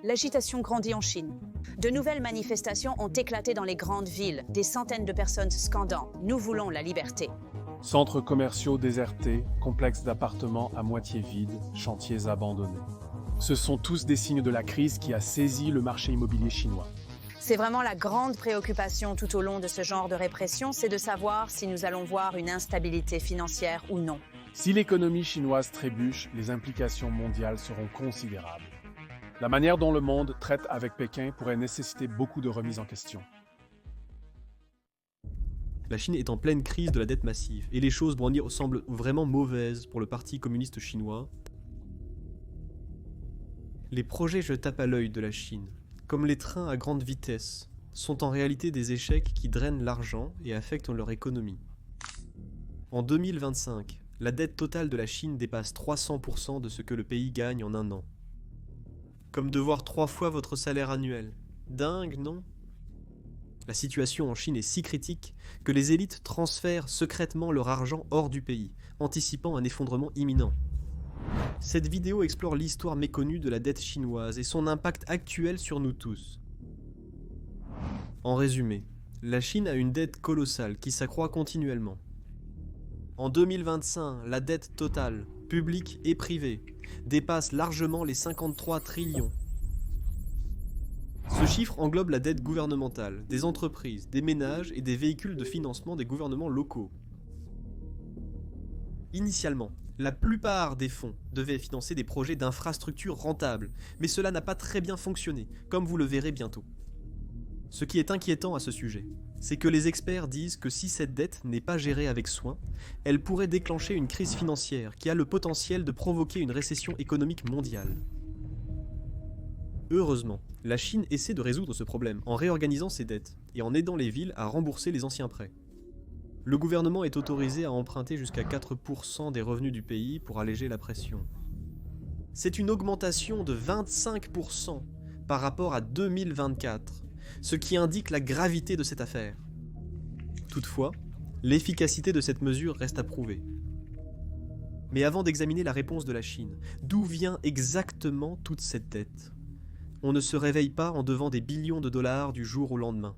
L'agitation grandit en Chine. De nouvelles manifestations ont éclaté dans les grandes villes, des centaines de personnes scandant « Nous voulons la liberté ». Centres commerciaux désertés, complexes d'appartements à moitié vides, chantiers abandonnés. Ce sont tous des signes de la crise qui a saisi le marché immobilier chinois. C'est vraiment la grande préoccupation tout au long de ce genre de répression, c'est de savoir si nous allons voir une instabilité financière ou non. Si l'économie chinoise trébuche, les implications mondiales seront considérables. La manière dont le monde traite avec Pékin pourrait nécessiter beaucoup de remises en question. La Chine est en pleine crise de la dette massive, et les choses semblent vraiment mauvaises pour le Parti communiste chinois. Les projets je tape à l'œil de la Chine, comme les trains à grande vitesse, sont en réalité des échecs qui drainent l'argent et affectent leur économie. En 2025, la dette totale de la Chine dépasse 300% de ce que le pays gagne en un an. Comme devoir 3 fois votre salaire annuel. Dingue, non ? La situation en Chine est si critique que les élites transfèrent secrètement leur argent hors du pays, anticipant un effondrement imminent. Cette vidéo explore l'histoire méconnue de la dette chinoise et son impact actuel sur nous tous. En résumé, la Chine a une dette colossale qui s'accroît continuellement. En 2025, la dette totale, publique et privée, dépasse largement les 53 trillions. Ce chiffre englobe la dette gouvernementale, des entreprises, des ménages et des véhicules de financement des gouvernements locaux. Initialement, la plupart des fonds devaient financer des projets d'infrastructures rentables, mais cela n'a pas très bien fonctionné, comme vous le verrez bientôt. Ce qui est inquiétant à ce sujet, c'est que les experts disent que si cette dette n'est pas gérée avec soin, elle pourrait déclencher une crise financière qui a le potentiel de provoquer une récession économique mondiale. Heureusement, la Chine essaie de résoudre ce problème en réorganisant ses dettes et en aidant les villes à rembourser les anciens prêts. Le gouvernement est autorisé à emprunter jusqu'à 4% des revenus du pays pour alléger la pression. C'est une augmentation de 25% par rapport à 2024, ce qui indique la gravité de cette affaire. Toutefois, l'efficacité de cette mesure reste à prouver. Mais avant d'examiner la réponse de la Chine, d'où vient exactement toute cette dette ? On ne se réveille pas en devant des billions de dollars du jour au lendemain.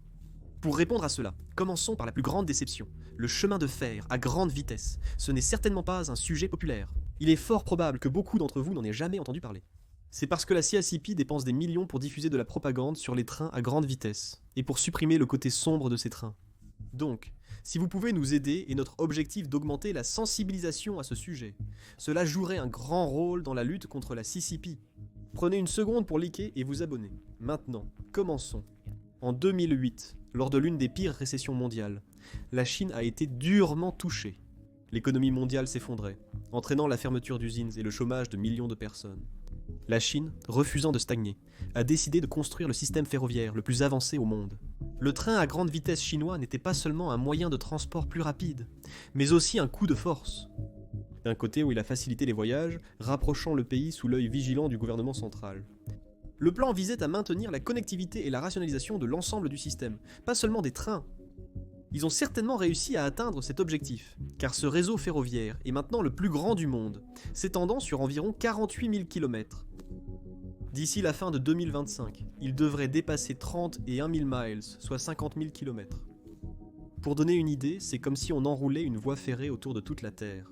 Pour répondre à cela, commençons par la plus grande déception. Le chemin de fer à grande vitesse. Ce n'est certainement pas un sujet populaire. Il est fort probable que beaucoup d'entre vous n'en aient jamais entendu parler. C'est parce que la CIACP dépense des millions pour diffuser de la propagande sur les trains à grande vitesse, et pour supprimer le côté sombre de ces trains. Donc, si vous pouvez nous aider et notre objectif d'augmenter la sensibilisation à ce sujet, cela jouerait un grand rôle dans la lutte contre la CCP. Prenez une seconde pour liker et vous abonner. Maintenant, commençons. En 2008, lors de l'une des pires récessions mondiales, la Chine a été durement touchée. L'économie mondiale s'effondrait, entraînant la fermeture d'usines et le chômage de millions de personnes. La Chine, refusant de stagner, a décidé de construire le système ferroviaire le plus avancé au monde. Le train à grande vitesse chinois n'était pas seulement un moyen de transport plus rapide, mais aussi un coup de force. D'un côté où il a facilité les voyages, rapprochant le pays sous l'œil vigilant du gouvernement central. Le plan visait à maintenir la connectivité et la rationalisation de l'ensemble du système, pas seulement des trains. Ils ont certainement réussi à atteindre cet objectif, car ce réseau ferroviaire est maintenant le plus grand du monde, s'étendant sur environ 48 000 km. D'ici la fin de 2025, il devrait dépasser 31 000 miles, soit 50 000 km. Pour donner une idée, c'est comme si on enroulait une voie ferrée autour de toute la Terre.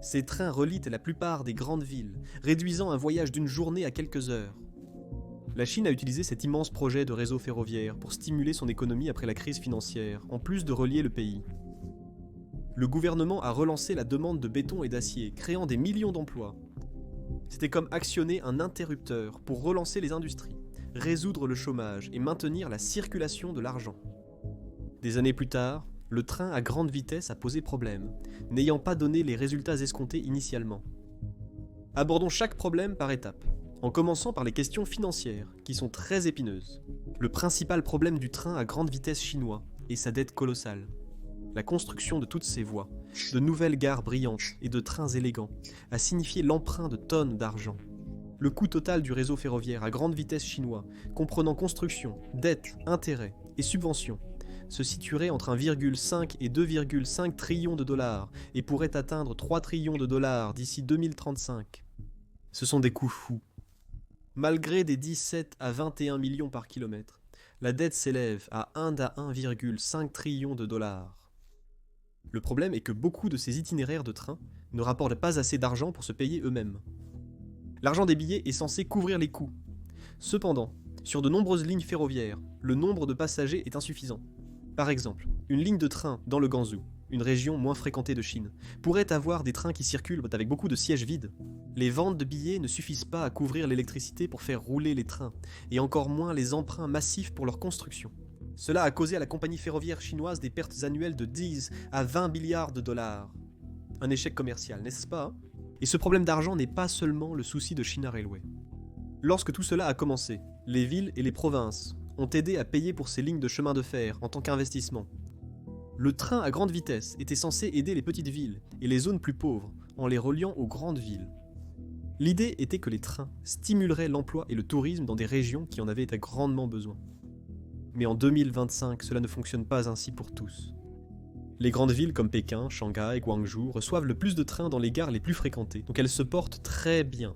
Ces trains relient la plupart des grandes villes, réduisant un voyage d'une journée à quelques heures. La Chine a utilisé cet immense projet de réseau ferroviaire pour stimuler son économie après la crise financière, en plus de relier le pays. Le gouvernement a relancé la demande de béton et d'acier, créant des millions d'emplois. C'était comme actionner un interrupteur pour relancer les industries, résoudre le chômage et maintenir la circulation de l'argent. Des années plus tard, le train à grande vitesse a posé problème, n'ayant pas donné les résultats escomptés initialement. Abordons chaque problème par étapes, en commençant par les questions financières, qui sont très épineuses. Le principal problème du train à grande vitesse chinois est sa dette colossale. La construction de toutes ces voies, de nouvelles gares brillantes et de trains élégants, a signifié l'emprunt de tonnes d'argent. Le coût total du réseau ferroviaire à grande vitesse chinois, comprenant construction, dette, intérêts et subventions, se situerait entre 1,5 et 2,5 trillions de dollars et pourrait atteindre 3 trillions de dollars d'ici 2035. Ce sont des coûts fous. Malgré des 17 à 21 millions par kilomètre, la dette s'élève à 1 à 1,5 trillion de dollars. Le problème est que beaucoup de ces itinéraires de train ne rapportent pas assez d'argent pour se payer eux-mêmes. L'argent des billets est censé couvrir les coûts. Cependant, sur de nombreuses lignes ferroviaires, le nombre de passagers est insuffisant. Par exemple, une ligne de train dans le Ganzhou, une région moins fréquentée de Chine, pourrait avoir des trains qui circulent avec beaucoup de sièges vides. Les ventes de billets ne suffisent pas à couvrir l'électricité pour faire rouler les trains, et encore moins les emprunts massifs pour leur construction. Cela a causé à la compagnie ferroviaire chinoise des pertes annuelles de 10 à 20 milliards de dollars. Un échec commercial, n'est-ce pas? Et ce problème d'argent n'est pas seulement le souci de China Railway. Lorsque tout cela a commencé, les villes et les provinces ont aidé à payer pour ces lignes de chemin de fer en tant qu'investissement. Le train à grande vitesse était censé aider les petites villes et les zones plus pauvres en les reliant aux grandes villes. L'idée était que les trains stimuleraient l'emploi et le tourisme dans des régions qui en avaient grandement besoin. Mais en 2025, cela ne fonctionne pas ainsi pour tous. Les grandes villes comme Pékin, Shanghai, Guangzhou reçoivent le plus de trains dans les gares les plus fréquentées, donc elles se portent très bien.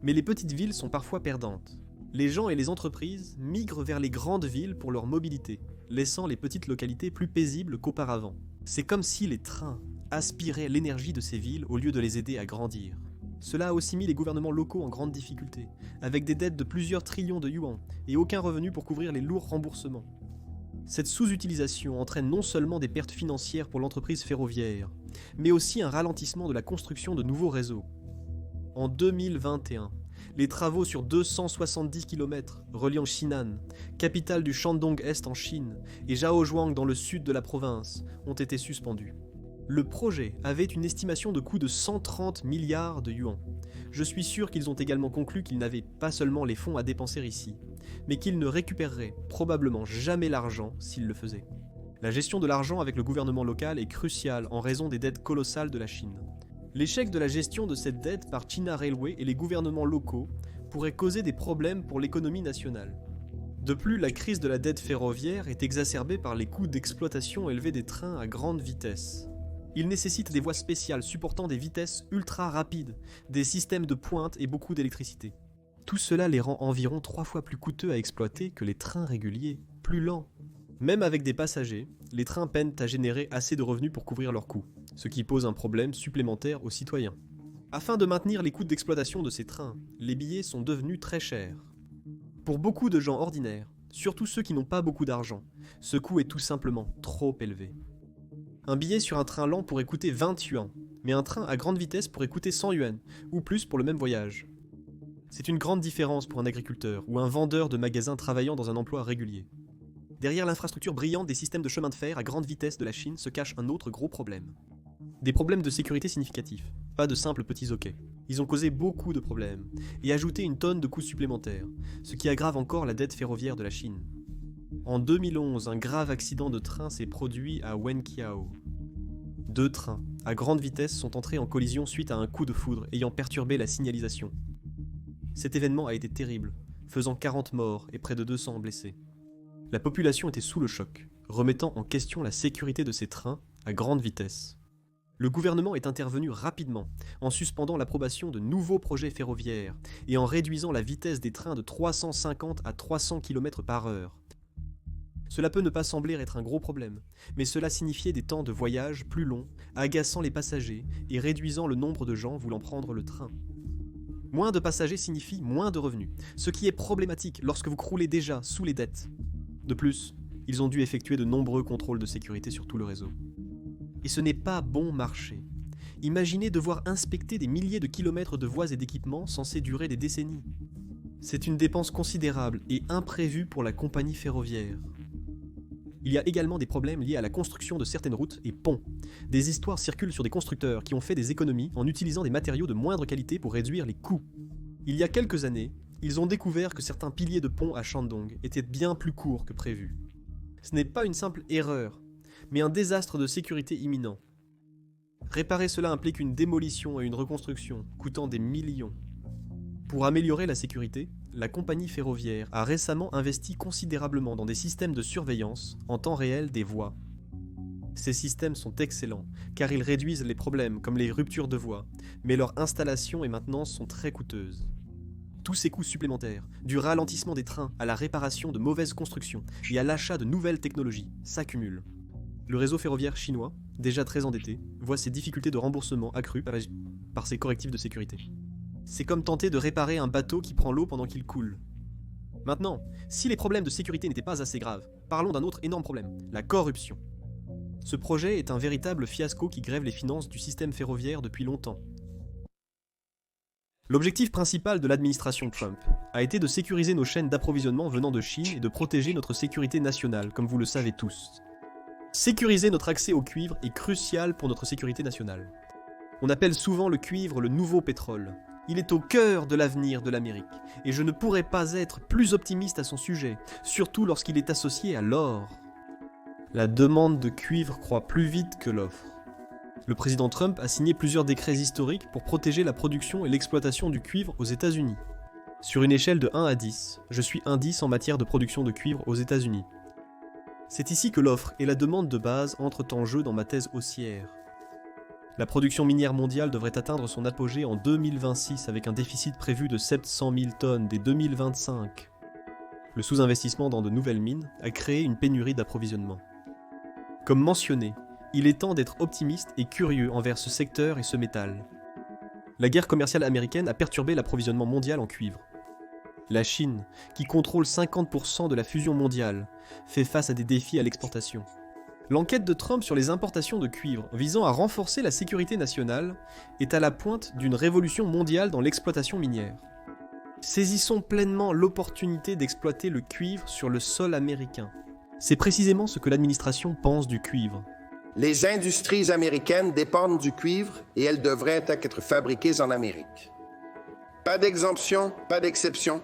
Mais les petites villes sont parfois perdantes. Les gens et les entreprises migrent vers les grandes villes pour leur mobilité, laissant les petites localités plus paisibles qu'auparavant. C'est comme si les trains aspiraient l'énergie de ces villes au lieu de les aider à grandir. Cela a aussi mis les gouvernements locaux en grande difficulté, avec des dettes de plusieurs trillions de yuans et aucun revenu pour couvrir les lourds remboursements. Cette sous-utilisation entraîne non seulement des pertes financières pour l'entreprise ferroviaire, mais aussi un ralentissement de la construction de nouveaux réseaux. En 2021, les travaux sur 270 km reliant Xinan, capitale du Shandong-Est en Chine, et Zhaozhuang dans le sud de la province, ont été suspendus. Le projet avait une estimation de coût de 130 milliards de yuans. Je suis sûr qu'ils ont également conclu qu'ils n'avaient pas seulement les fonds à dépenser ici, mais qu'ils ne récupéreraient probablement jamais l'argent s'ils le faisaient. La gestion de l'argent avec le gouvernement local est cruciale en raison des dettes colossales de la Chine. L'échec de la gestion de cette dette par China Railway et les gouvernements locaux pourrait causer des problèmes pour l'économie nationale. De plus, la crise de la dette ferroviaire est exacerbée par les coûts d'exploitation élevés des trains à grande vitesse. Ils nécessitent des voies spéciales supportant des vitesses ultra rapides, des systèmes de pointe et beaucoup d'électricité. Tout cela les rend environ 3 fois plus coûteux à exploiter que les trains réguliers, plus lents. Même avec des passagers, les trains peinent à générer assez de revenus pour couvrir leurs coûts, ce qui pose un problème supplémentaire aux citoyens. Afin de maintenir les coûts d'exploitation de ces trains, les billets sont devenus très chers. Pour beaucoup de gens ordinaires, surtout ceux qui n'ont pas beaucoup d'argent, ce coût est tout simplement trop élevé. Un billet sur un train lent pourrait coûter 20 yuan, mais un train à grande vitesse pourrait coûter 100 yuan, ou plus pour le même voyage. C'est une grande différence pour un agriculteur ou un vendeur de magasins travaillant dans un emploi régulier. Derrière l'infrastructure brillante des systèmes de chemin de fer à grande vitesse de la Chine se cache un autre gros problème. Des problèmes de sécurité significatifs, pas de simples petits hoquets. Ils ont causé beaucoup de problèmes, et ajouté une tonne de coûts supplémentaires, ce qui aggrave encore la dette ferroviaire de la Chine. En 2011, un grave accident de train s'est produit à Wenqiao. 2 trains, à grande vitesse, sont entrés en collision suite à un coup de foudre ayant perturbé la signalisation. Cet événement a été terrible, faisant 40 morts et près de 200 blessés. La population était sous le choc, remettant en question la sécurité de ces trains à grande vitesse. Le gouvernement est intervenu rapidement, en suspendant l'approbation de nouveaux projets ferroviaires et en réduisant la vitesse des trains de 350 à 300 km/h. Cela peut ne pas sembler être un gros problème, mais cela signifiait des temps de voyage plus longs, agaçant les passagers et réduisant le nombre de gens voulant prendre le train. Moins de passagers signifie moins de revenus, ce qui est problématique lorsque vous croulez déjà sous les dettes. De plus, ils ont dû effectuer de nombreux contrôles de sécurité sur tout le réseau. Et ce n'est pas bon marché. Imaginez devoir inspecter des milliers de kilomètres de voies et d'équipements censés durer des décennies. C'est une dépense considérable et imprévue pour la compagnie ferroviaire. Il y a également des problèmes liés à la construction de certaines routes et ponts. Des histoires circulent sur des constructeurs qui ont fait des économies en utilisant des matériaux de moindre qualité pour réduire les coûts. Il y a quelques années, ils ont découvert que certains piliers de pont à Shandong étaient bien plus courts que prévu. Ce n'est pas une simple erreur, mais un désastre de sécurité imminent. Réparer cela implique une démolition et une reconstruction, coûtant des millions. Pour améliorer la sécurité, la compagnie ferroviaire a récemment investi considérablement dans des systèmes de surveillance en temps réel des voies. Ces systèmes sont excellents, car ils réduisent les problèmes comme les ruptures de voies, mais leur installation et maintenance sont très coûteuses. Tous ces coûts supplémentaires, du ralentissement des trains à la réparation de mauvaises constructions et à l'achat de nouvelles technologies, s'accumulent. Le réseau ferroviaire chinois, déjà très endetté, voit ses difficultés de remboursement accrues par ses correctifs de sécurité. C'est comme tenter de réparer un bateau qui prend l'eau pendant qu'il coule. Maintenant, si les problèmes de sécurité n'étaient pas assez graves, parlons d'un autre énorme problème, la corruption. Ce projet est un véritable fiasco qui grève les finances du système ferroviaire depuis longtemps. L'objectif principal de l'administration Trump a été de sécuriser nos chaînes d'approvisionnement venant de Chine et de protéger notre sécurité nationale, comme vous le savez tous. Sécuriser notre accès au cuivre est crucial pour notre sécurité nationale. On appelle souvent le cuivre le nouveau pétrole. Il est au cœur de l'avenir de l'Amérique, et je ne pourrais pas être plus optimiste à son sujet, surtout lorsqu'il est associé à l'or. La demande de cuivre croît plus vite que l'offre. Le président Trump a signé plusieurs décrets historiques pour protéger la production et l'exploitation du cuivre aux États-Unis. Sur une échelle de 1 à 10, je suis un 10 en matière de production de cuivre aux États-Unis. C'est ici que l'offre et la demande de base entrent en jeu dans ma thèse haussière. La production minière mondiale devrait atteindre son apogée en 2026 avec un déficit prévu de 700 000 tonnes dès 2025. Le sous-investissement dans de nouvelles mines a créé une pénurie d'approvisionnement. Comme mentionné, il est temps d'être optimiste et curieux envers ce secteur et ce métal. La guerre commerciale américaine a perturbé l'approvisionnement mondial en cuivre. La Chine, qui contrôle 50% de la fusion mondiale, fait face à des défis à l'exportation. L'enquête de Trump sur les importations de cuivre visant à renforcer la sécurité nationale est à la pointe d'une révolution mondiale dans l'exploitation minière. Saisissons pleinement l'opportunité d'exploiter le cuivre sur le sol américain. C'est précisément ce que l'administration pense du cuivre. Les industries américaines dépendent du cuivre et elles devraient être fabriquées en Amérique. Pas d'exemption, pas d'exception.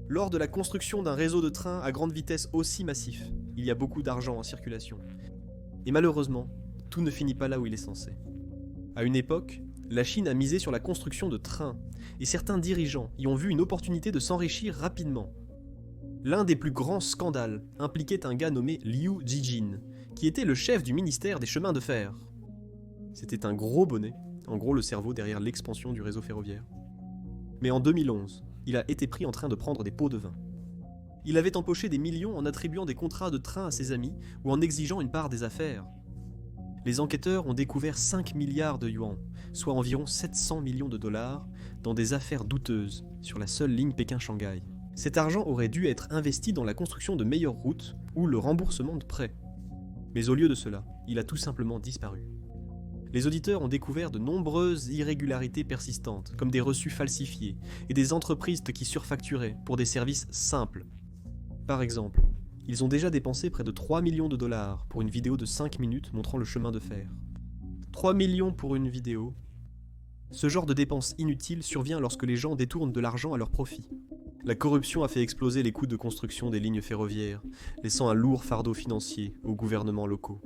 Lors de la construction d'un réseau de trains à grande vitesse aussi massif, il y a beaucoup d'argent en circulation. Et malheureusement, tout ne finit pas là où il est censé. À une époque, la Chine a misé sur la construction de trains, et certains dirigeants y ont vu une opportunité de s'enrichir rapidement. L'un des plus grands scandales impliquait un gars nommé Liu Zijin, qui était le chef du ministère des chemins de fer. C'était un gros bonnet, en gros le cerveau derrière l'expansion du réseau ferroviaire. Mais en 2011, il a été pris en train de prendre des pots de vin. Il avait empoché des millions en attribuant des contrats de train à ses amis ou en exigeant une part des affaires. Les enquêteurs ont découvert 5 milliards de yuans, soit environ 700 millions de dollars, dans des affaires douteuses sur la seule ligne Pékin-Shanghai. Cet argent aurait dû être investi dans la construction de meilleures routes ou le remboursement de prêts. Mais au lieu de cela, il a tout simplement disparu. Les auditeurs ont découvert de nombreuses irrégularités persistantes, comme des reçus falsifiés et des entreprises qui surfacturaient pour des services simples. Par exemple, ils ont déjà dépensé près de 3 millions de dollars pour une vidéo de 5 minutes montrant le chemin de fer. 3 millions pour une vidéo. Ce genre de dépenses inutiles survient lorsque les gens détournent de l'argent à leur profit. La corruption a fait exploser les coûts de construction des lignes ferroviaires, laissant un lourd fardeau financier aux gouvernements locaux.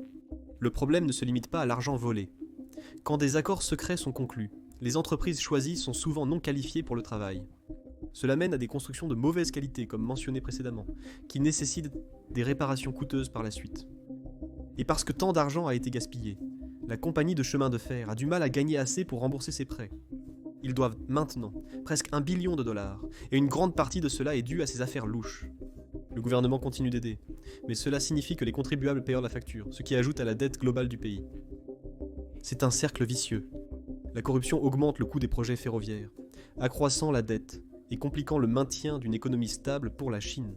Le problème ne se limite pas à l'argent volé. Quand des accords secrets sont conclus, les entreprises choisies sont souvent non qualifiées pour le travail. Cela mène à des constructions de mauvaise qualité, comme mentionné précédemment, qui nécessitent des réparations coûteuses par la suite. Et parce que tant d'argent a été gaspillé, la compagnie de chemin de fer a du mal à gagner assez pour rembourser ses prêts. Ils doivent maintenant presque 1 billion de dollars, et une grande partie de cela est due à ces affaires louches. Le gouvernement continue d'aider, mais cela signifie que les contribuables payent la facture, ce qui ajoute à la dette globale du pays. C'est un cercle vicieux. La corruption augmente le coût des projets ferroviaires, accroissant la dette et compliquant le maintien d'une économie stable pour la Chine.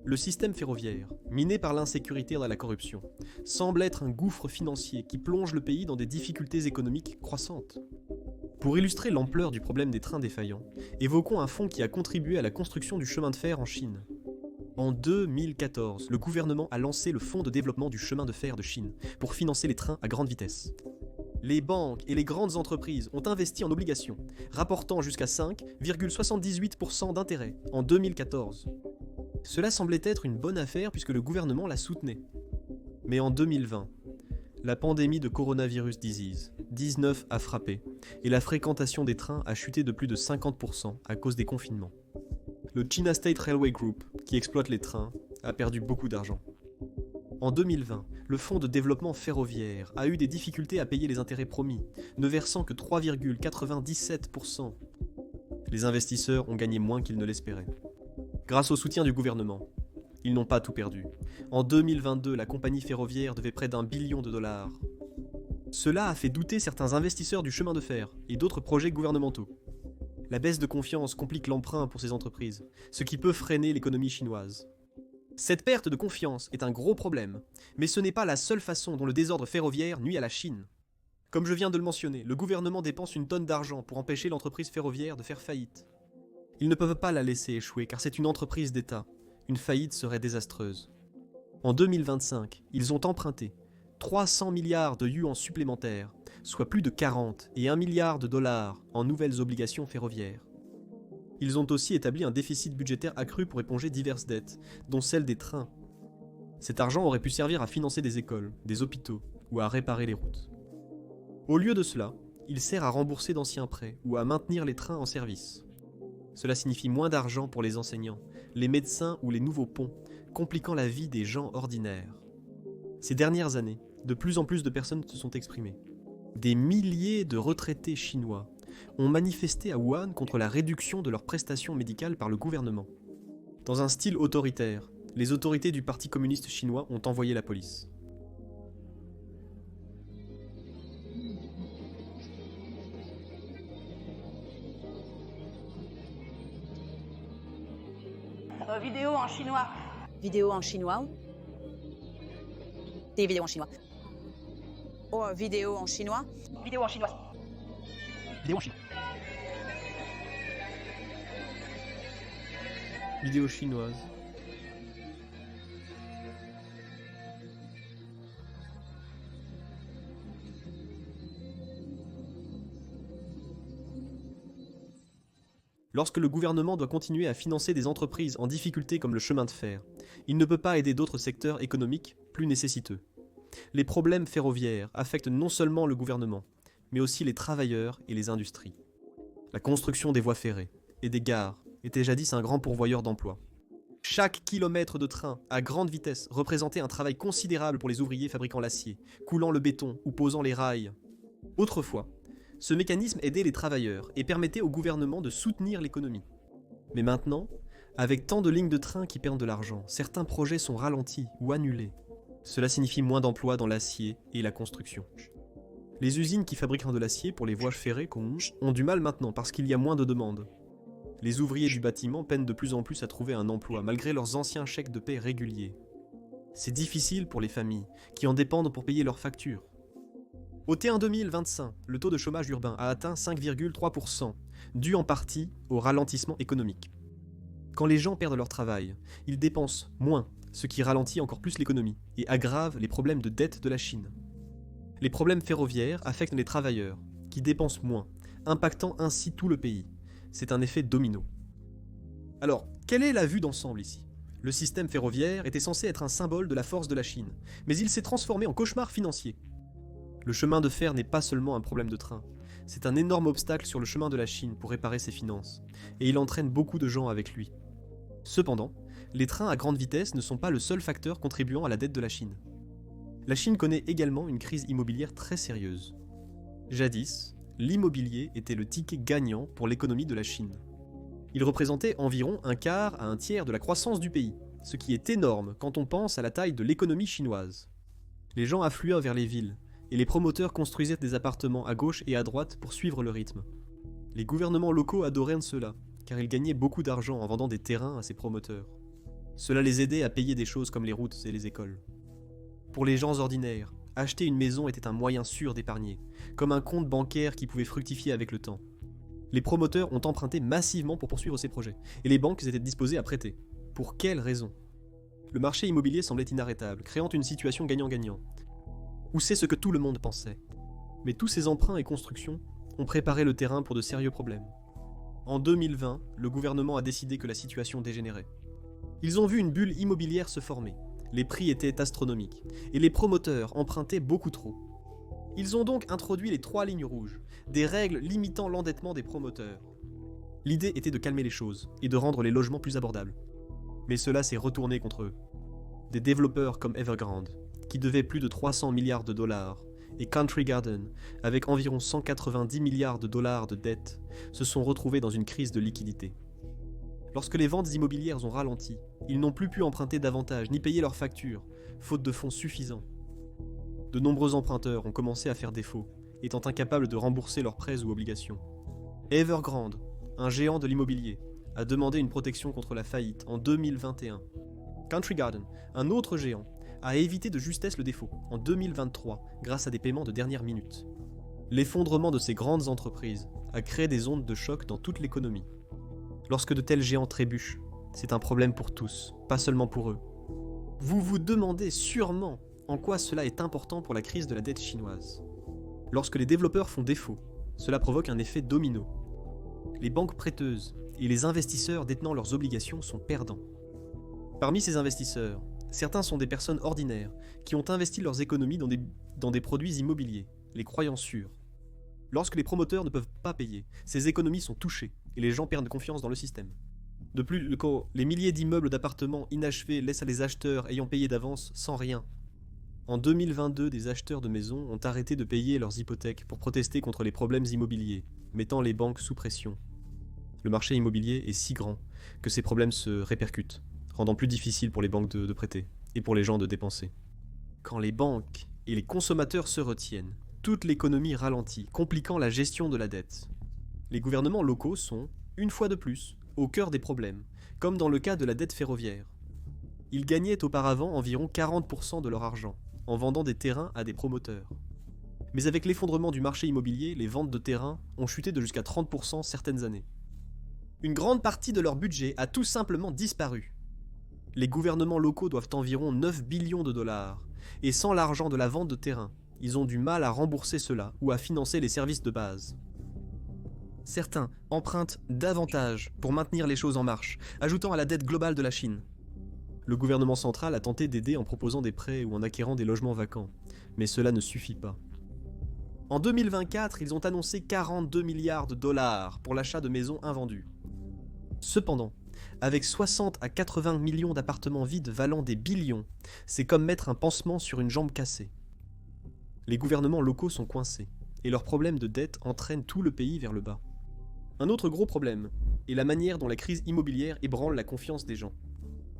Le système ferroviaire, miné par l'insécurité et la corruption, semble être un gouffre financier qui plonge le pays dans des difficultés économiques croissantes. Pour illustrer l'ampleur du problème des trains défaillants, évoquons un fonds qui a contribué à la construction du chemin de fer en Chine. En 2014, le gouvernement a lancé le Fonds de développement du chemin de fer de Chine pour financer les trains à grande vitesse. Les banques et les grandes entreprises ont investi en obligations, rapportant jusqu'à 5,78% d'intérêt en 2014. Cela semblait être une bonne affaire puisque le gouvernement la soutenait. Mais en 2020, la pandémie de coronavirus disease, 19 a frappé, et la fréquentation des trains a chuté de plus de 50% à cause des confinements. Le China State Railway Group, qui exploite les trains, a perdu beaucoup d'argent. En 2020, le Fonds de développement ferroviaire a eu des difficultés à payer les intérêts promis, ne versant que 3,97%. Les investisseurs ont gagné moins qu'ils ne l'espéraient. Grâce au soutien du gouvernement, ils n'ont pas tout perdu. En 2022, la compagnie ferroviaire devait près d'1 billion de dollars. Cela a fait douter certains investisseurs du chemin de fer et d'autres projets gouvernementaux. La baisse de confiance complique l'emprunt pour ces entreprises, ce qui peut freiner l'économie chinoise. Cette perte de confiance est un gros problème, mais ce n'est pas la seule façon dont le désordre ferroviaire nuit à la Chine. Comme je viens de le mentionner, le gouvernement dépense une tonne d'argent pour empêcher l'entreprise ferroviaire de faire faillite. Ils ne peuvent pas la laisser échouer car c'est une entreprise d'État. Une faillite serait désastreuse. En 2025, ils ont emprunté 300 milliards de yuans supplémentaires, soit plus de 40 et 1 milliard de dollars en nouvelles obligations ferroviaires. Ils ont aussi établi un déficit budgétaire accru pour éponger diverses dettes, dont celle des trains. Cet argent aurait pu servir à financer des écoles, des hôpitaux ou à réparer les routes. Au lieu de cela, il sert à rembourser d'anciens prêts ou à maintenir les trains en service. Cela signifie moins d'argent pour les enseignants, les médecins ou les nouveaux ponts, compliquant la vie des gens ordinaires. Ces dernières années, de plus en plus de personnes se sont exprimées. Des milliers de retraités chinois ont manifesté à Wuhan contre la réduction de leurs prestations médicales par le gouvernement. Dans un style autoritaire, les autorités du Parti communiste chinois ont envoyé la police. Vidéo en chinois. Vidéo en chinois. Des vidéos en chinois. Oh, vidéo en chinois. Vidéo en chinois. Vidéo en chinois. Vidéo chinoise. Lorsque le gouvernement doit continuer à financer des entreprises en difficulté comme le chemin de fer, il ne peut pas aider d'autres secteurs économiques plus nécessiteux. Les problèmes ferroviaires affectent non seulement le gouvernement, mais aussi les travailleurs et les industries. La construction des voies ferrées et des gares était jadis un grand pourvoyeur d'emplois. Chaque kilomètre de train à grande vitesse représentait un travail considérable pour les ouvriers fabriquant l'acier, coulant le béton ou posant les rails. Autrefois, ce mécanisme aidait les travailleurs et permettait au gouvernement de soutenir l'économie. Mais maintenant, avec tant de lignes de train qui perdent de l'argent, certains projets sont ralentis ou annulés. Cela signifie moins d'emplois dans l'acier et la construction. Les usines qui fabriquent de l'acier pour les voies ferrées ont du mal maintenant parce qu'il y a moins de demandes. Les ouvriers du bâtiment peinent de plus en plus à trouver un emploi malgré leurs anciens chèques de paie réguliers. C'est difficile pour les familles qui en dépendent pour payer leurs factures. Au T1 2025, le taux de chômage urbain a atteint 5,3%, dû en partie au ralentissement économique. Quand les gens perdent leur travail, ils dépensent moins, ce qui ralentit encore plus l'économie et aggrave les problèmes de dette de la Chine. Les problèmes ferroviaires affectent les travailleurs, qui dépensent moins, impactant ainsi tout le pays. C'est un effet domino. Alors, quelle est la vue d'ensemble ici ? Le système ferroviaire était censé être un symbole de la force de la Chine, mais il s'est transformé en cauchemar financier. Le chemin de fer n'est pas seulement un problème de train, c'est un énorme obstacle sur le chemin de la Chine pour réparer ses finances, et il entraîne beaucoup de gens avec lui. Cependant, les trains à grande vitesse ne sont pas le seul facteur contribuant à la dette de la Chine. La Chine connaît également une crise immobilière très sérieuse. Jadis, l'immobilier était le ticket gagnant pour l'économie de la Chine. Il représentait environ un quart à un tiers de la croissance du pays, ce qui est énorme quand on pense à la taille de l'économie chinoise. Les gens affluaient vers les villes, et les promoteurs construisaient des appartements à gauche et à droite pour suivre le rythme. Les gouvernements locaux adoraient cela, car ils gagnaient beaucoup d'argent en vendant des terrains à ces promoteurs. Cela les aidait à payer des choses comme les routes et les écoles. Pour les gens ordinaires, acheter une maison était un moyen sûr d'épargner, comme un compte bancaire qui pouvait fructifier avec le temps. Les promoteurs ont emprunté massivement pour poursuivre ces projets, et les banques étaient disposées à prêter. Pour quelles raisons ? Le marché immobilier semblait inarrêtable, créant une situation gagnant-gagnant. Ou c'est ce que tout le monde pensait. Mais tous ces emprunts et constructions ont préparé le terrain pour de sérieux problèmes. En 2020, le gouvernement a décidé que la situation dégénérait. Ils ont vu une bulle immobilière se former. Les prix étaient astronomiques, et les promoteurs empruntaient beaucoup trop. Ils ont donc introduit les 3 lignes rouges, des règles limitant l'endettement des promoteurs. L'idée était de calmer les choses, et de rendre les logements plus abordables. Mais cela s'est retourné contre eux. Des développeurs comme Evergrande, qui devaient plus de 300 milliards de dollars, et Country Garden, avec environ 190 milliards de dollars de dettes, se sont retrouvés dans une crise de liquidité. Lorsque les ventes immobilières ont ralenti, ils n'ont plus pu emprunter davantage ni payer leurs factures, faute de fonds suffisants. De nombreux emprunteurs ont commencé à faire défaut, étant incapables de rembourser leurs prêts ou obligations. Evergrande, un géant de l'immobilier, a demandé une protection contre la faillite en 2021. Country Garden, un autre géant, a évité de justesse le défaut en 2023 grâce à des paiements de dernière minute. L'effondrement de ces grandes entreprises a créé des ondes de choc dans toute l'économie. Lorsque de tels géants trébuchent, c'est un problème pour tous, pas seulement pour eux. Vous vous demandez sûrement en quoi cela est important pour la crise de la dette chinoise. Lorsque les développeurs font défaut, cela provoque un effet domino. Les banques prêteuses et les investisseurs détenant leurs obligations sont perdants. Parmi ces investisseurs, certains sont des personnes ordinaires qui ont investi leurs économies dans des produits immobiliers, les croyant sûrs. Lorsque les promoteurs ne peuvent pas payer, ces économies sont touchées et les gens perdent confiance dans le système. De plus, les milliers d'immeubles d'appartements inachevés laissent à les acheteurs ayant payé d'avance sans rien. En 2022, des acheteurs de maisons ont arrêté de payer leurs hypothèques pour protester contre les problèmes immobiliers, mettant les banques sous pression. Le marché immobilier est si grand que ces problèmes se répercutent, rendant plus difficile pour les banques de prêter et pour les gens de dépenser. Quand les banques et les consommateurs se retiennent, toute l'économie ralentit, compliquant la gestion de la dette. Les gouvernements locaux sont, une fois de plus, au cœur des problèmes, comme dans le cas de la dette ferroviaire. Ils gagnaient auparavant environ 40% de leur argent, en vendant des terrains à des promoteurs. Mais avec l'effondrement du marché immobilier, les ventes de terrains ont chuté de jusqu'à 30% certaines années. Une grande partie de leur budget a tout simplement disparu. Les gouvernements locaux doivent environ 9 billions de dollars, et sans l'argent de la vente de terrain, ils ont du mal à rembourser cela ou à financer les services de base. Certains empruntent davantage pour maintenir les choses en marche, ajoutant à la dette globale de la Chine. Le gouvernement central a tenté d'aider en proposant des prêts ou en acquérant des logements vacants, mais cela ne suffit pas. En 2024, ils ont annoncé 42 milliards de dollars pour l'achat de maisons invendues. Cependant, avec 60 à 80 millions d'appartements vides valant des billions, c'est comme mettre un pansement sur une jambe cassée. Les gouvernements locaux sont coincés, et leurs problèmes de dette entraînent tout le pays vers le bas. Un autre gros problème est la manière dont la crise immobilière ébranle la confiance des gens.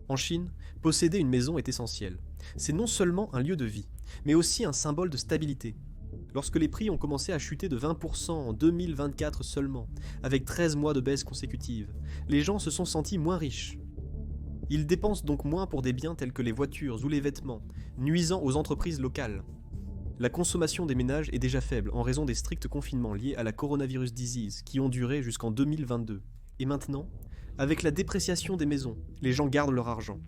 En Chine, posséder une maison est essentiel. C'est non seulement un lieu de vie, mais aussi un symbole de stabilité. Lorsque les prix ont commencé à chuter de 20% en 2024 seulement, avec 13 mois de baisse consécutive, les gens se sont sentis moins riches. Ils dépensent donc moins pour des biens tels que les voitures ou les vêtements, nuisant aux entreprises locales. La consommation des ménages est déjà faible en raison des stricts confinements liés à la coronavirus disease qui ont duré jusqu'en 2022. Et maintenant, avec la dépréciation des maisons, les gens gardent leur argent.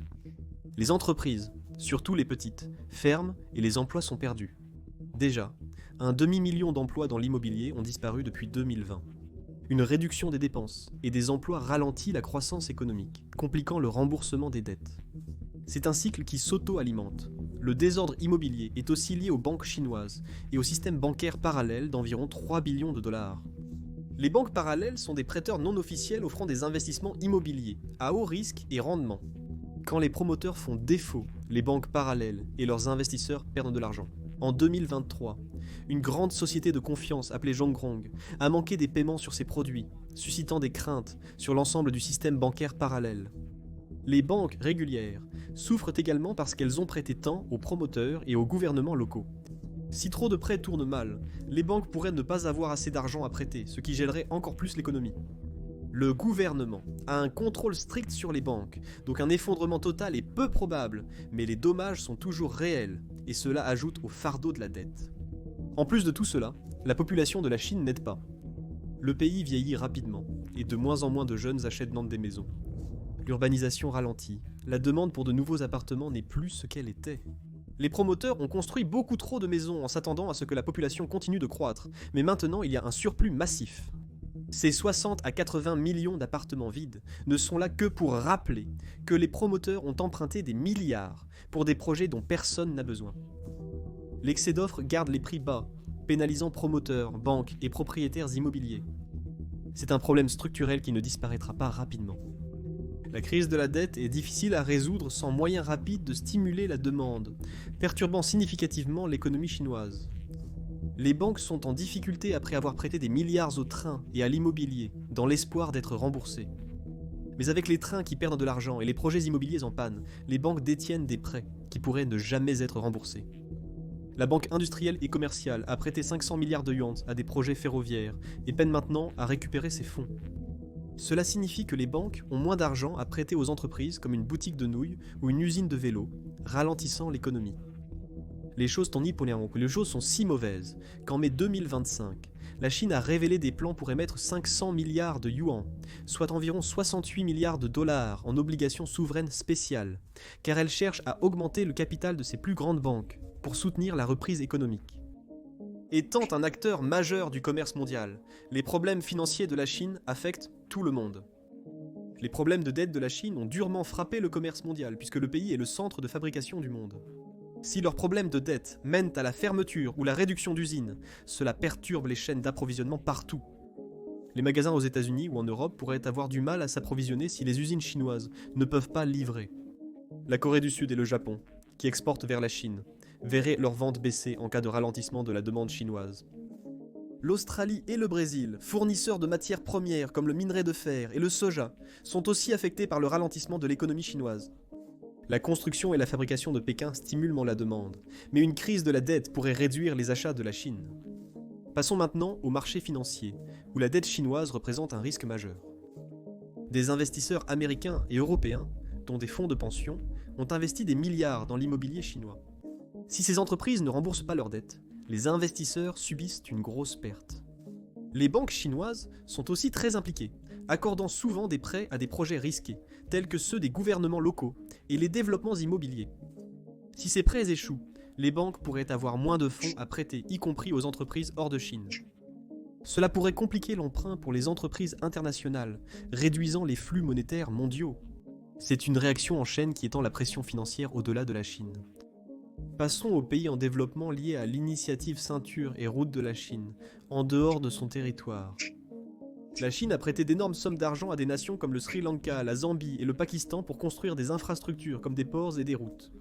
Les entreprises, surtout les petites, ferment et les emplois sont perdus. Déjà, un demi-million d'emplois dans l'immobilier ont disparu depuis 2020. Une réduction des dépenses et des emplois ralentit la croissance économique, compliquant le remboursement des dettes. C'est un cycle qui s'auto-alimente. Le désordre immobilier est aussi lié aux banques chinoises et au système bancaire parallèle d'environ 3 billions de dollars. Les banques parallèles sont des prêteurs non officiels offrant des investissements immobiliers, à haut risque et rendement. Quand les promoteurs font défaut, les banques parallèles et leurs investisseurs perdent de l'argent. En 2023, une grande société de confiance appelée Zhongrong a manqué des paiements sur ses produits, suscitant des craintes sur l'ensemble du système bancaire parallèle. Les banques régulières souffrent également parce qu'elles ont prêté tant aux promoteurs et aux gouvernements locaux. Si trop de prêts tournent mal, les banques pourraient ne pas avoir assez d'argent à prêter, ce qui gênerait encore plus l'économie. Le gouvernement a un contrôle strict sur les banques, donc un effondrement total est peu probable, mais les dommages sont toujours réels, et cela ajoute au fardeau de la dette. En plus de tout cela, la population de la Chine n'aide pas. Le pays vieillit rapidement, et de moins en moins de jeunes achètent des maisons. L'urbanisation ralentit, la demande pour de nouveaux appartements n'est plus ce qu'elle était. Les promoteurs ont construit beaucoup trop de maisons en s'attendant à ce que la population continue de croître, mais maintenant il y a un surplus massif. Ces 60 à 80 millions d'appartements vides ne sont là que pour rappeler que les promoteurs ont emprunté des milliards pour des projets dont personne n'a besoin. L'excès d'offres garde les prix bas, pénalisant promoteurs, banques et propriétaires immobiliers. C'est un problème structurel qui ne disparaîtra pas rapidement. La crise de la dette est difficile à résoudre sans moyen rapide de stimuler la demande, perturbant significativement l'économie chinoise. Les banques sont en difficulté après avoir prêté des milliards aux trains et à l'immobilier, dans l'espoir d'être remboursées. Mais avec les trains qui perdent de l'argent et les projets immobiliers en panne, les banques détiennent des prêts qui pourraient ne jamais être remboursés. La banque industrielle et commerciale a prêté 500 milliards de yuans à des projets ferroviaires et peine maintenant à récupérer ses fonds. Cela signifie que les banques ont moins d'argent à prêter aux entreprises comme une boutique de nouilles ou une usine de vélos, ralentissant l'économie. Les choses sont si mauvaises qu'en mai 2025, la Chine a révélé des plans pour émettre 500 milliards de yuans, soit environ 68 milliards de dollars en obligations souveraines spéciales, car elle cherche à augmenter le capital de ses plus grandes banques pour soutenir la reprise économique. Étant un acteur majeur du commerce mondial, les problèmes financiers de la Chine affectent tout le monde. Les problèmes de dette de la Chine ont durement frappé le commerce mondial puisque le pays est le centre de fabrication du monde. Si leurs problèmes de dette mènent à la fermeture ou la réduction d'usines, cela perturbe les chaînes d'approvisionnement partout. Les magasins aux États-Unis ou en Europe pourraient avoir du mal à s'approvisionner si les usines chinoises ne peuvent pas livrer. La Corée du Sud et le Japon, qui exportent vers la Chine, verraient leurs ventes baisser en cas de ralentissement de la demande chinoise. L'Australie et le Brésil, fournisseurs de matières premières comme le minerai de fer et le soja, sont aussi affectés par le ralentissement de l'économie chinoise. La construction et la fabrication de Pékin stimulent la demande, mais une crise de la dette pourrait réduire les achats de la Chine. Passons maintenant au marché financier, où la dette chinoise représente un risque majeur. Des investisseurs américains et européens, dont des fonds de pension, ont investi des milliards dans l'immobilier chinois. Si ces entreprises ne remboursent pas leurs dettes, les investisseurs subissent une grosse perte. Les banques chinoises sont aussi très impliquées, accordant souvent des prêts à des projets risqués, tels que ceux des gouvernements locaux et les développements immobiliers. Si ces prêts échouent, les banques pourraient avoir moins de fonds à prêter, y compris aux entreprises hors de Chine. Cela pourrait compliquer l'emprunt pour les entreprises internationales, réduisant les flux monétaires mondiaux. C'est une réaction en chaîne qui étend la pression financière au-delà de la Chine. Passons aux pays en développement liés à l'initiative Ceinture et Route de la Chine, en dehors de son territoire. La Chine a prêté d'énormes sommes d'argent à des nations comme le Sri Lanka, la Zambie et le Pakistan pour construire des infrastructures comme des ports et des routes.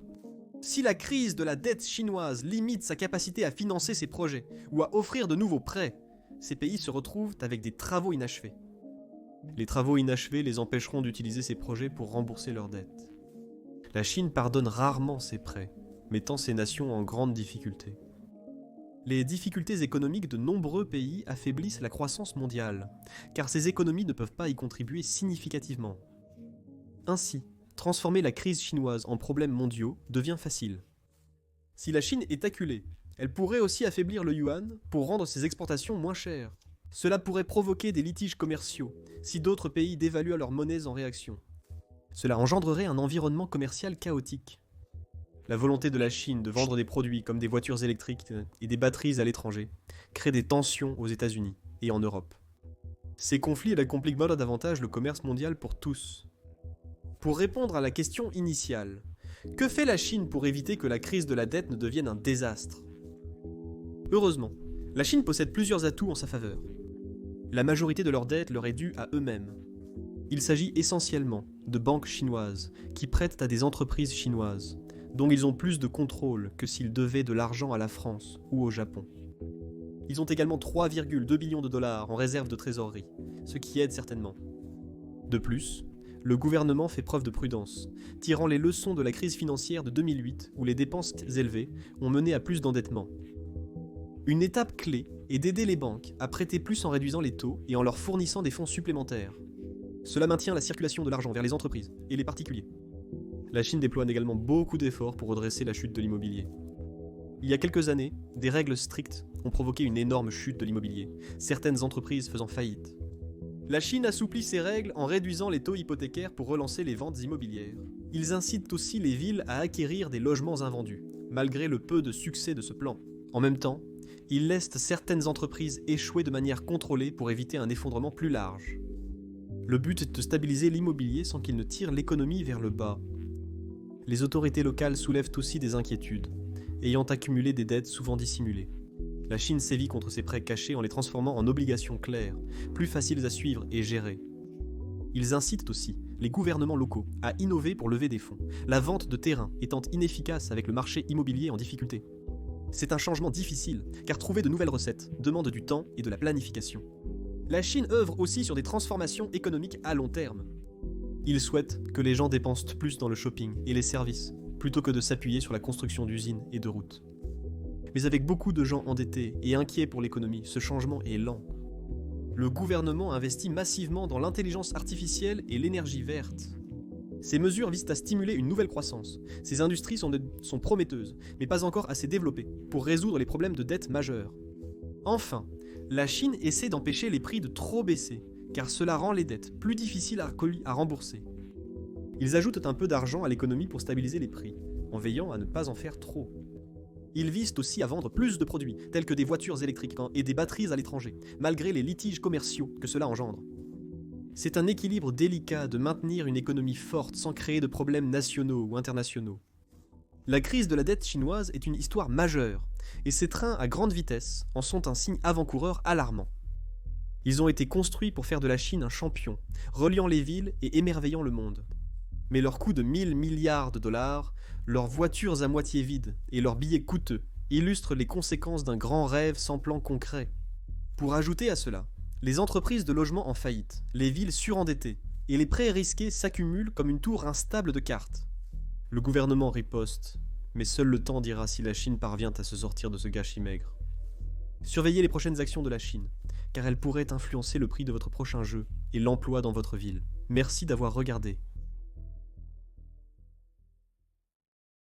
Si la crise de la dette chinoise limite sa capacité à financer ses projets ou à offrir de nouveaux prêts, ces pays se retrouvent avec des travaux inachevés. Les travaux inachevés les empêcheront d'utiliser ces projets pour rembourser leurs dettes. La Chine pardonne rarement ses prêts, mettant ces nations en grande difficulté. Les difficultés économiques de nombreux pays affaiblissent la croissance mondiale, car ces économies ne peuvent pas y contribuer significativement. Ainsi, transformer la crise chinoise en problèmes mondiaux devient facile. Si la Chine est acculée, elle pourrait aussi affaiblir le yuan pour rendre ses exportations moins chères. Cela pourrait provoquer des litiges commerciaux si d'autres pays dévaluent leurs monnaies en réaction. Cela engendrerait un environnement commercial chaotique. La volonté de la Chine de vendre des produits comme des voitures électriques et des batteries à l'étranger crée des tensions aux États-Unis et en Europe. Ces conflits compliquent davantage le commerce mondial pour tous. Pour répondre à la question initiale, que fait la Chine pour éviter que la crise de la dette ne devienne un désastre ? Heureusement, la Chine possède plusieurs atouts en sa faveur. La majorité de leur dette leur est due à eux-mêmes. Il s'agit essentiellement de banques chinoises qui prêtent à des entreprises chinoises, dont ils ont plus de contrôle que s'ils devaient de l'argent à la France ou au Japon. Ils ont également 3,2 billions de dollars en réserve de trésorerie, ce qui aide certainement. De plus, le gouvernement fait preuve de prudence, tirant les leçons de la crise financière de 2008 où les dépenses élevées ont mené à plus d'endettement. Une étape clé est d'aider les banques à prêter plus en réduisant les taux et en leur fournissant des fonds supplémentaires. Cela maintient la circulation de l'argent vers les entreprises et les particuliers. La Chine déploie également beaucoup d'efforts pour redresser la chute de l'immobilier. Il y a quelques années, des règles strictes ont provoqué une énorme chute de l'immobilier, certaines entreprises faisant faillite. La Chine assouplit ces règles en réduisant les taux hypothécaires pour relancer les ventes immobilières. Ils incitent aussi les villes à acquérir des logements invendus, malgré le peu de succès de ce plan. En même temps, ils laissent certaines entreprises échouer de manière contrôlée pour éviter un effondrement plus large. Le but est de stabiliser l'immobilier sans qu'il ne tire l'économie vers le bas. Les autorités locales soulèvent aussi des inquiétudes, ayant accumulé des dettes souvent dissimulées. La Chine sévit contre ces prêts cachés en les transformant en obligations claires, plus faciles à suivre et gérer. Ils incitent aussi les gouvernements locaux à innover pour lever des fonds, la vente de terrains étant inefficace avec le marché immobilier en difficulté. C'est un changement difficile, car trouver de nouvelles recettes demande du temps et de la planification. La Chine œuvre aussi sur des transformations économiques à long terme. Il souhaite que les gens dépensent plus dans le shopping et les services, plutôt que de s'appuyer sur la construction d'usines et de routes. Mais avec beaucoup de gens endettés et inquiets pour l'économie, ce changement est lent. Le gouvernement investit massivement dans l'intelligence artificielle et l'énergie verte. Ces mesures visent à stimuler une nouvelle croissance. Ces industries sont prometteuses, mais pas encore assez développées, pour résoudre les problèmes de dette majeure. Enfin, la Chine essaie d'empêcher les prix de trop baisser, car cela rend les dettes plus difficiles à rembourser. Ils ajoutent un peu d'argent à l'économie pour stabiliser les prix, en veillant à ne pas en faire trop. Ils visent aussi à vendre plus de produits, tels que des voitures électriques et des batteries à l'étranger, malgré les litiges commerciaux que cela engendre. C'est un équilibre délicat de maintenir une économie forte sans créer de problèmes nationaux ou internationaux. La crise de la dette chinoise est une histoire majeure, et ces trains à grande vitesse en sont un signe avant-coureur alarmant. Ils ont été construits pour faire de la Chine un champion, reliant les villes et émerveillant le monde. Mais leur coût de 1000 milliards de dollars, leurs voitures à moitié vides et leurs billets coûteux illustrent les conséquences d'un grand rêve sans plan concret. Pour ajouter à cela, les entreprises de logement en faillite, les villes surendettées et les prêts risqués s'accumulent comme une tour instable de cartes. Le gouvernement riposte, mais seul le temps dira si la Chine parvient à se sortir de ce gâchis maigre. Surveillez les prochaines actions de la Chine, car elles pourraient influencer le prix de votre prochain jeu et l'emploi dans votre ville. Merci d'avoir regardé.